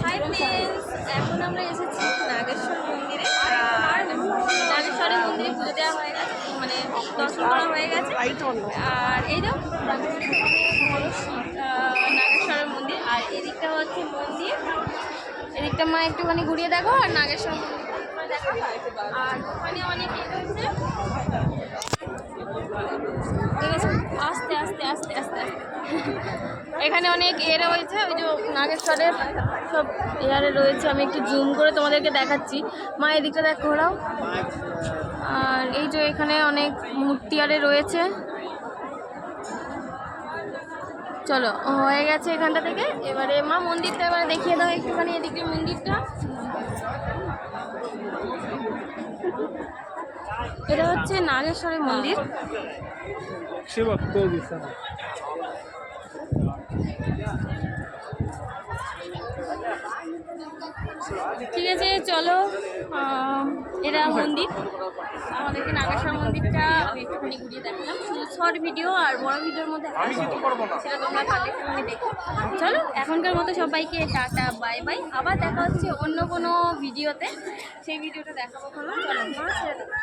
Hi friends, এখন আমরা এসেছি নাগেশ্বর মন্দিরে। আর নাগেশ্বরের মন্দিরে পুজো দেওয়া হয়ে গেছে, মানে দর্শন করা হয়ে গেছে। আর এই তো নাগেশ্বরের মন্দির, আর এদিকটা হচ্ছে মন্দির। এদিকটা মা একটুখানি ঘুরিয়ে দেখো, আর নাগেশ্বর মন্দির দেখো। আর ওখানে অনেক রয়েছে, ঠিক আছে? আস্তে আস্তে আস্তে আস্তে এখানে অনেক রয়েছে, ওই যে নাগেশ্বরের সব এয়ারে রয়েছে। আমি একটু জুম করে তোমাদেরকে দেখাচ্ছি। মা এদিকটা দেখ, ঘোরাও। আর এই যে এখানে অনেক মূর্তি আরে রয়েছে। চলো, হয়ে গেছে এখানটা থেকে। এবারে মা মন্দিরটা এবারে দেখিয়ে দাও একটুখানি, এদিকে মন্দিরটা। এটা হচ্ছে নাগেশ্বরের মন্দির। ঠিক আছে, চলো। এটা মন্দির, আমাদেরকে নাগেশ্বর মন্দিরটা আমি একটুখানি ঘুরিয়ে দেখালাম। শর্ট ভিডিও আর বড় ভিডিওর মধ্যে সেটা তোমরা কালেকশনে দেখো। চলো, এখনকার মতো সবাইকে টাটা, বাই বাই। আবার দেখা হচ্ছে অন্য কোনো ভিডিওতে, সেই ভিডিওটা দেখাবো। চলো মা, ছেড়ে দাও।